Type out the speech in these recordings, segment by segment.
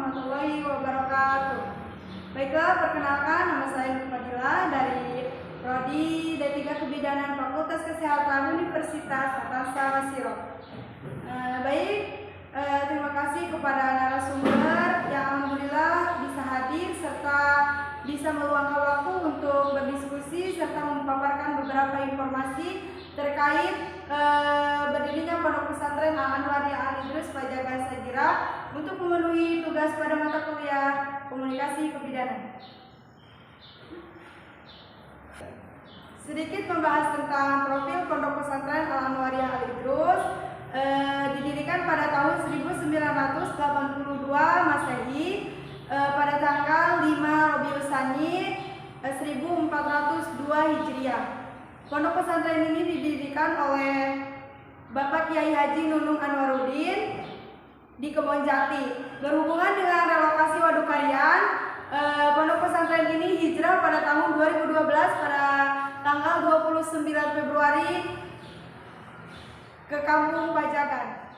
warahmatullahi wabarakatuh. Baiklah, perkenalkan, nama saya Nur Fadila dari Prodi D3 Kebidanan Fakultas Kesehatan Universitas Atansa Masiro. Terima kasih kepada narasumber yang alhamdulillah bisa hadir serta bisa meluangkan waktu untuk berdiskusi serta memaparkan beberapa informasi terkait berdirinya Pondok Pesantren Al-Anwariyah Al-Idrus Pajagan Sagira untuk memenuhi tugas pada mata kuliah Komunikasi Kebidanan. Sedikit membahas tentang profil Pondok Pesantren Al-Anwariyah Al-Idrus. Didirikan pada tahun 1982 Masehi pada tanggal 5 Rabiul Tsani 1402 Hijriah. Pondok pesantren ini didirikan oleh Bapak Kiai Haji Nunung Anwaruddin di Kebonjati. Berhubungan dengan relokasi Waduk Karian, pondok pesantren ini hijrah pada tahun 2012 pada tanggal 29 Februari ke Kampung Pajagan.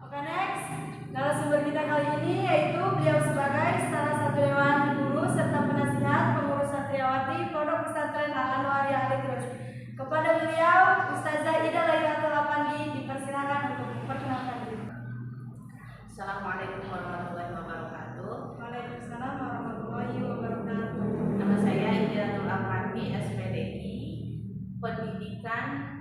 Oke, next. Narasumber kita kali ini yaitu beliau sebagai salah satu dewan guru serta penasihat pengurus santriwati Pondok Pesantren Al-Anwariyah Al-Idrus. Kepada beliau, Ustazah Ida Lailatul Afandi dipersilakan untuk memperkenalkan diri. Assalamualaikum warahmatullahi wabarakatuh. Waalaikumsalam warahmatullahi wabarakatuh. Nama saya Ida Lailatul Afandi, SPDI.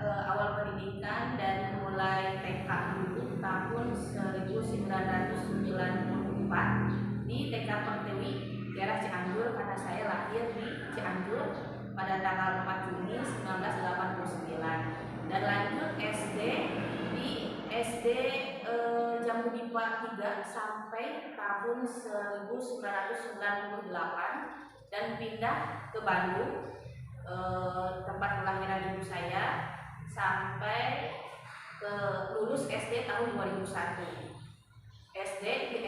Awal pendidikan dari mulai TK dulu tahun 1994 di TK Pertiwi, daerah Cianjur, karena saya lahir di Cianjur pada tanggal 4 Juni 1989, dan lanjut SD di SD Jambu Dipa 3 sampai tahun 1998 dan pindah ke Bandung, tempat kelahiran ibu saya, sampai ke lulus SD tahun 2001. Di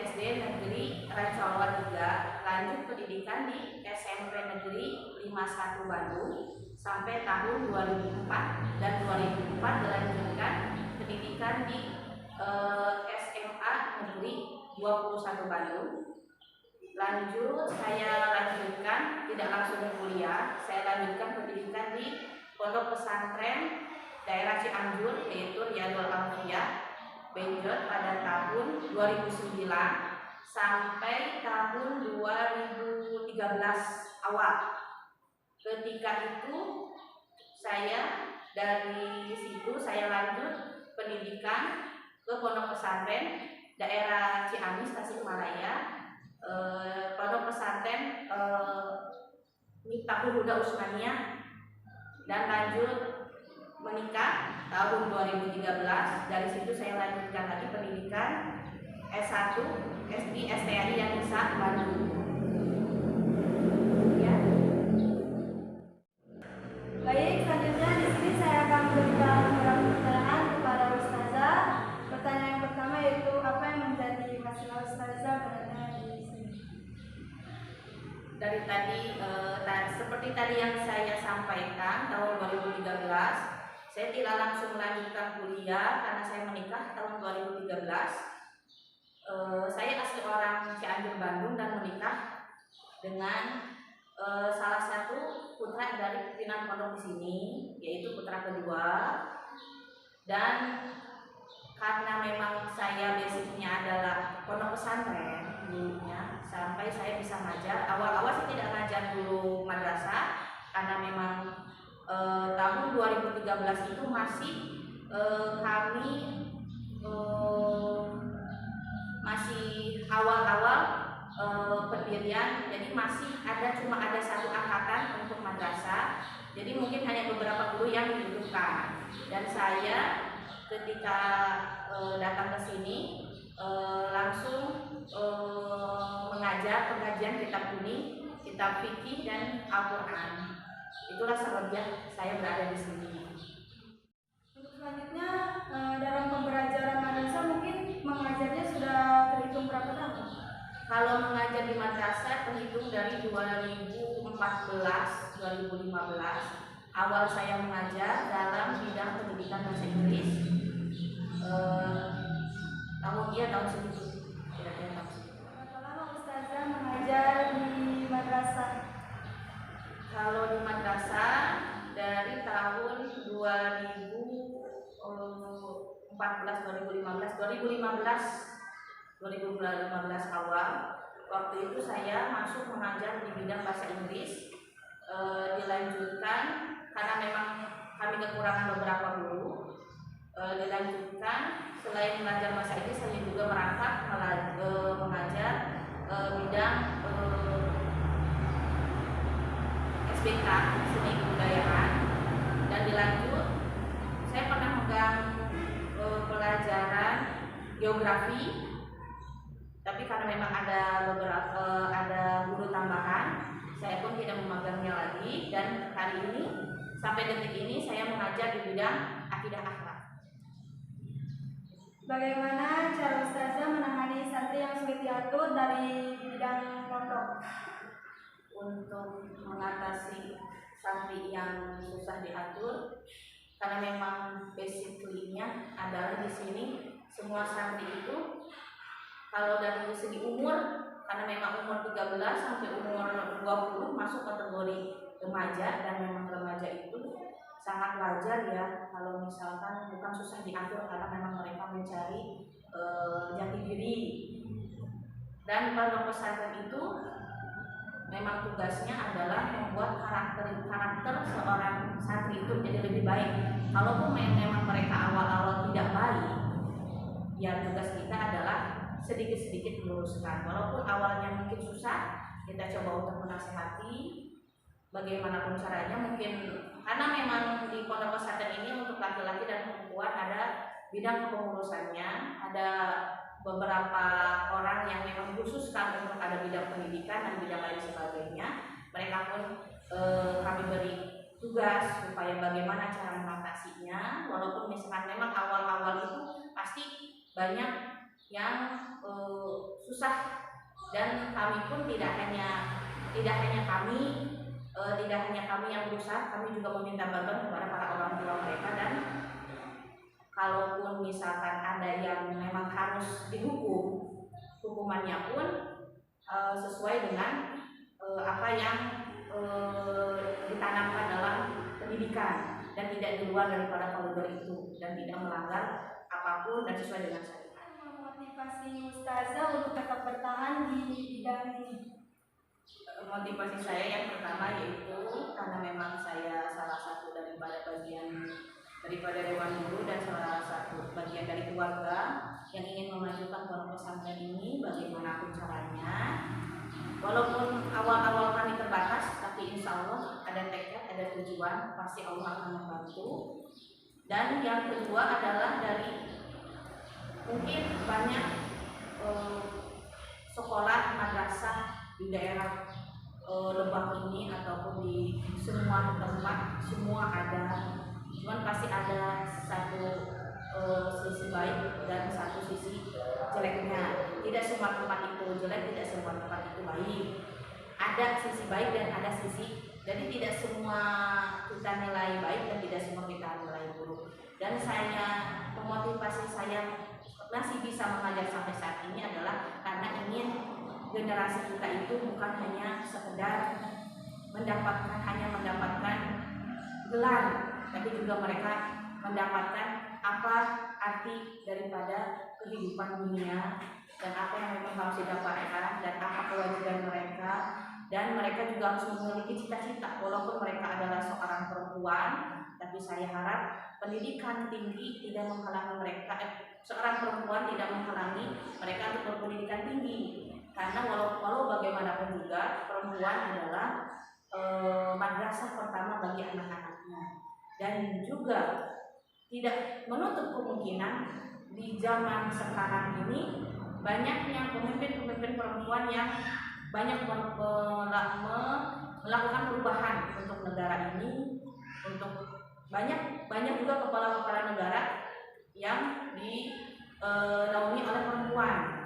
SD Negeri Rancawa 3, lanjut pendidikan di SMP Negeri 51 Bandung sampai tahun 2004, dan 2004 dilanjutkan pendidikan di SMA Negeri 21 Bandung. Lanjut saya lanjutkan, tidak langsung kuliah, saya lanjutkan pendidikan di Pondok Pesantren daerah Cianjur yaitu Riyadul Alfiyah Benjot pada tahun 2009 sampai tahun 2013 awal. Ketika itu dari situ saya lanjut pendidikan ke Pondok Pesantren daerah Ciamis Tasikmalaya, Pondok Pesantren Miftahul Huda Usmaniyah, dan lanjut menikah tahun 2013. Dari situ saya lanjutkan lagi pendidikan S1 di STRI yang Nisa Bandung. Ya. Baik, selanjutnya di sini saya akan memberikan beberapa pertanyaan kepada Ustazah. Pertanyaan yang pertama yaitu apa yang menjadi masalah Ustazah berada di sini? Dari tadi seperti tadi yang saya sampaikan, tahun 2013 saya tidak langsung melanjutkan kuliah karena saya menikah tahun 2013. Saya asli orang Cianjur Bandung dan menikah dengan salah satu putra dari pimpinan pondok di sini, yaitu putra kedua. Dan karena memang saya basicnya adalah pondok pesantren dulunya, sampai saya bisa ngajar. Awal-awal saya tidak ngajar dulu madrasah karena memang tahun 2013 itu masih kami masih awal-awal pendirian, jadi cuma ada satu angkatan untuk madrasah, jadi mungkin hanya beberapa guru yang dibutuhkan. Dan saya ketika datang ke sini langsung mengajar pengajian kitab kuning, kitab fikih, dan Al-Quran. Itulah sebabnya saya berada di sini. Untuk selanjutnya dalam pembelajaran madrasah mungkin mengajarnya sudah terhitung berapa tahun? Kalau mengajar di madrasah terhitung dari 2014-2015. Awal saya mengajar dalam bidang pendidikan bahasa Inggris. Tahun segitu. Berapa lama Ustaz 2015 awal. Waktu itu saya masuk mengajar di bidang bahasa Inggris, dilanjutkan karena memang kami kekurangan beberapa guru. Dilanjutkan selain mengajar bahasa Inggris, saya juga merangkap mengajar bidang SBK seni kebudayaan, dan dilanjut saya pernah megang pelajaran geografi, tapi karena memang ada guru tambahan, saya pun tidak memegangnya lagi, dan hari ini sampai detik ini saya mengajar di bidang akidah akhlak. Bagaimana cara Ustazah menangani santri yang sulit diatur dari bidang pondok? Untuk mengatasi santri yang susah diatur, karena memang basically-nya adalah di sini semua santri itu kalau dari segi umur, karena memang umur 13 sampai umur 20 masuk kategori remaja, dan memang remaja itu sangat wajar ya kalau misalkan bukan susah diatur, karena memang mereka mencari jati diri. Dan pondok pesantren itu memang tugasnya adalah membuat karakter seorang santri itu menjadi lebih baik. Kalaupun memang mereka awal-awal tidak baik, ya tugas kita adalah sedikit-sedikit meluruskan. Walaupun awalnya mungkin susah, kita coba untuk menasihati bagaimanapun caranya. Mungkin karena memang di pondok pesantren ini untuk laki-laki dan perempuan ada bidang kepengurusannya, ada beberapa orang yang memang khususkan untuk ada bidang pendidikan dan bidang lain sebagainya. Mereka pun kami beri tugas supaya bagaimana cara mengatasinya. Walaupun misalkan memang awal-awal itu pasti banyak yang susah, dan kami pun tidak hanya kami yang berusaha, kami juga meminta bantuan kepada para orang tua mereka. Dan kalaupun misalkan ada yang memang harus dihukum, hukumannya pun sesuai dengan apa yang ditanamkan dalam pendidikan, dan tidak di luar daripada koridor itu, dan tidak melanggar apapun, dan sesuai dengan syariat. Motivasi Ustazah untuk tetap bertahan di bidang ini? Motivasi saya yang pertama yaitu karena memang saya salah satu daripada Dewan Guru dan salah satu bagian dari keluarga yang ingin memajukan pondok pesantren ini bagaimanapun caranya. Walaupun awal-awal kami terbatas, tapi insya Allah ada tekad, ada tujuan, pasti Allah akan membantu. Dan yang kedua adalah dari mungkin banyak sekolah madrasah di daerah Lebak ini ataupun di semua tempat, semua ada, cuman pasti ada satu sisi baik dan satu sisi jeleknya. Tidak semua tempat itu jelek, tidak semua tempat itu baik. Ada sisi baik dan ada sisi, jadi tidak semua kita nilai baik dan tidak semua kita nilai buruk. Dan memotivasi saya masih bisa mengajar sampai saat ini adalah karena ingin generasi kita itu bukan hanya sekedar mendapatkan gelar, tapi juga mereka mendapatkan apa arti daripada kehidupan dunia, dan apa yang memang harus didapatkan, dan apa kewajiban mereka. Dan mereka juga harus memiliki cita-cita, walaupun mereka adalah seorang perempuan, tapi saya harap pendidikan tinggi tidak menghalangi mereka, seorang perempuan tidak menghalangi mereka untuk berpendidikan tinggi. Karena walau bagaimanapun juga perempuan adalah madrasah pertama bagi anak-anaknya, dan juga tidak menutup kemungkinan di zaman sekarang ini banyaknya pemimpin-pemimpin perempuan yang banyak melakukan perubahan untuk negara ini, untuk banyak juga kepala-kepala negara yang dinaungi oleh perempuan.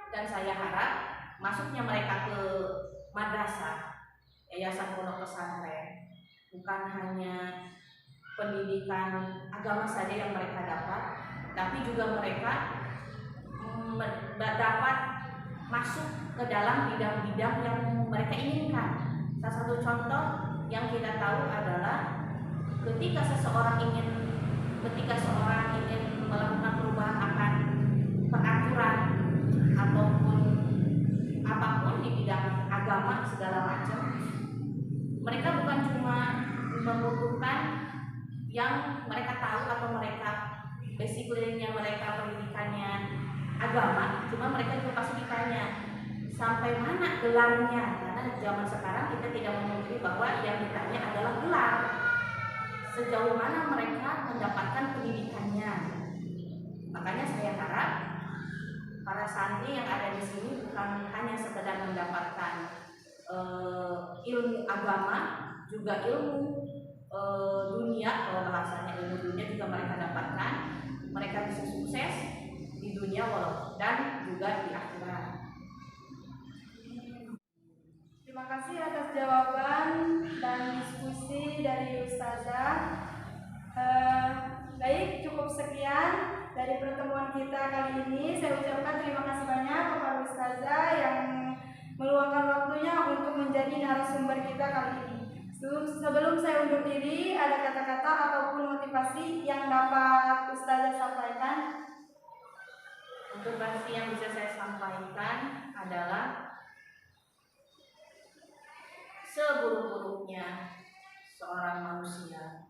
Dan saya harap masuknya mereka ke madrasah, yayasan pondok pesantren, bukan hanya pendidikan agama saja yang mereka dapat, tapi juga mereka dapat masuk ke dalam bidang-bidang yang mereka inginkan. Salah satu contoh yang kita tahu adalah ketika seorang ingin melakukan perubahan akan peraturan ataupun apapun di bidang agama segala macam, mereka bukan cuma membutuhkan yang mereka tahu atau mereka basically-nya mereka pendidikannya agama, cuma mereka juga pasti ditanya sampai mana gelarnya, karena zaman sekarang kita tidak memungkiri bahwa yang ditanya adalah gelar, sejauh mana mereka mendapatkan pendidikannya. Makanya saya harap para santri yang ada di sini bukan hanya sekedar mendapatkan ilmu agama, juga ilmu dunia. Kalau bahasanya ilmu dunia juga mereka dapatkan, mereka bisa sukses di dunia dan juga di akhirat. Terima kasih atas jawaban dan diskusi dari Ustazah. Baik, cukup sekian dari pertemuan kita kali ini. Saya ucapkan terima kasih banyak kepada Ustazah yang meluangkan waktunya untuk menjadi narasumber kita kali ini. Sebelum saya undur diri, ada kata-kata ataupun motivasi yang dapat Ustazah sampaikan? Untuk motivasi yang bisa saya sampaikan adalah seburuk-buruknya seorang manusia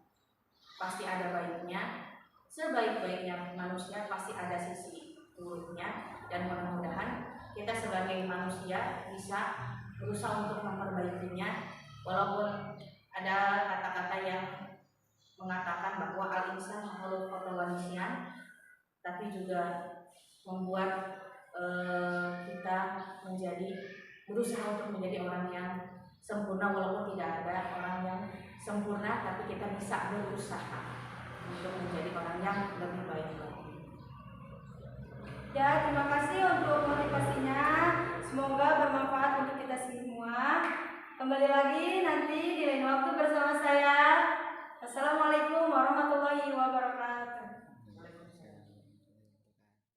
pasti ada baiknya, sebaik-baiknya manusia pasti ada sisi buruknya, dan mudah-mudahan kita sebagai manusia bisa berusaha untuk memperbaikinya, walaupun ada kata-kata yang mengatakan bahwa al-insan makhluk fotowanisian, tapi juga membuat kita berusaha untuk menjadi orang yang sempurna, walaupun tidak ada orang yang sempurna, tapi kita bisa berusaha untuk menjadi orang yang lebih baik lagi. Ya, terima kasih untuk motivasinya. Semoga bermanfaat untuk kita semua. Kembali lagi nanti di lain waktu bersama saya. Assalamualaikum warahmatullahi wabarakatuh.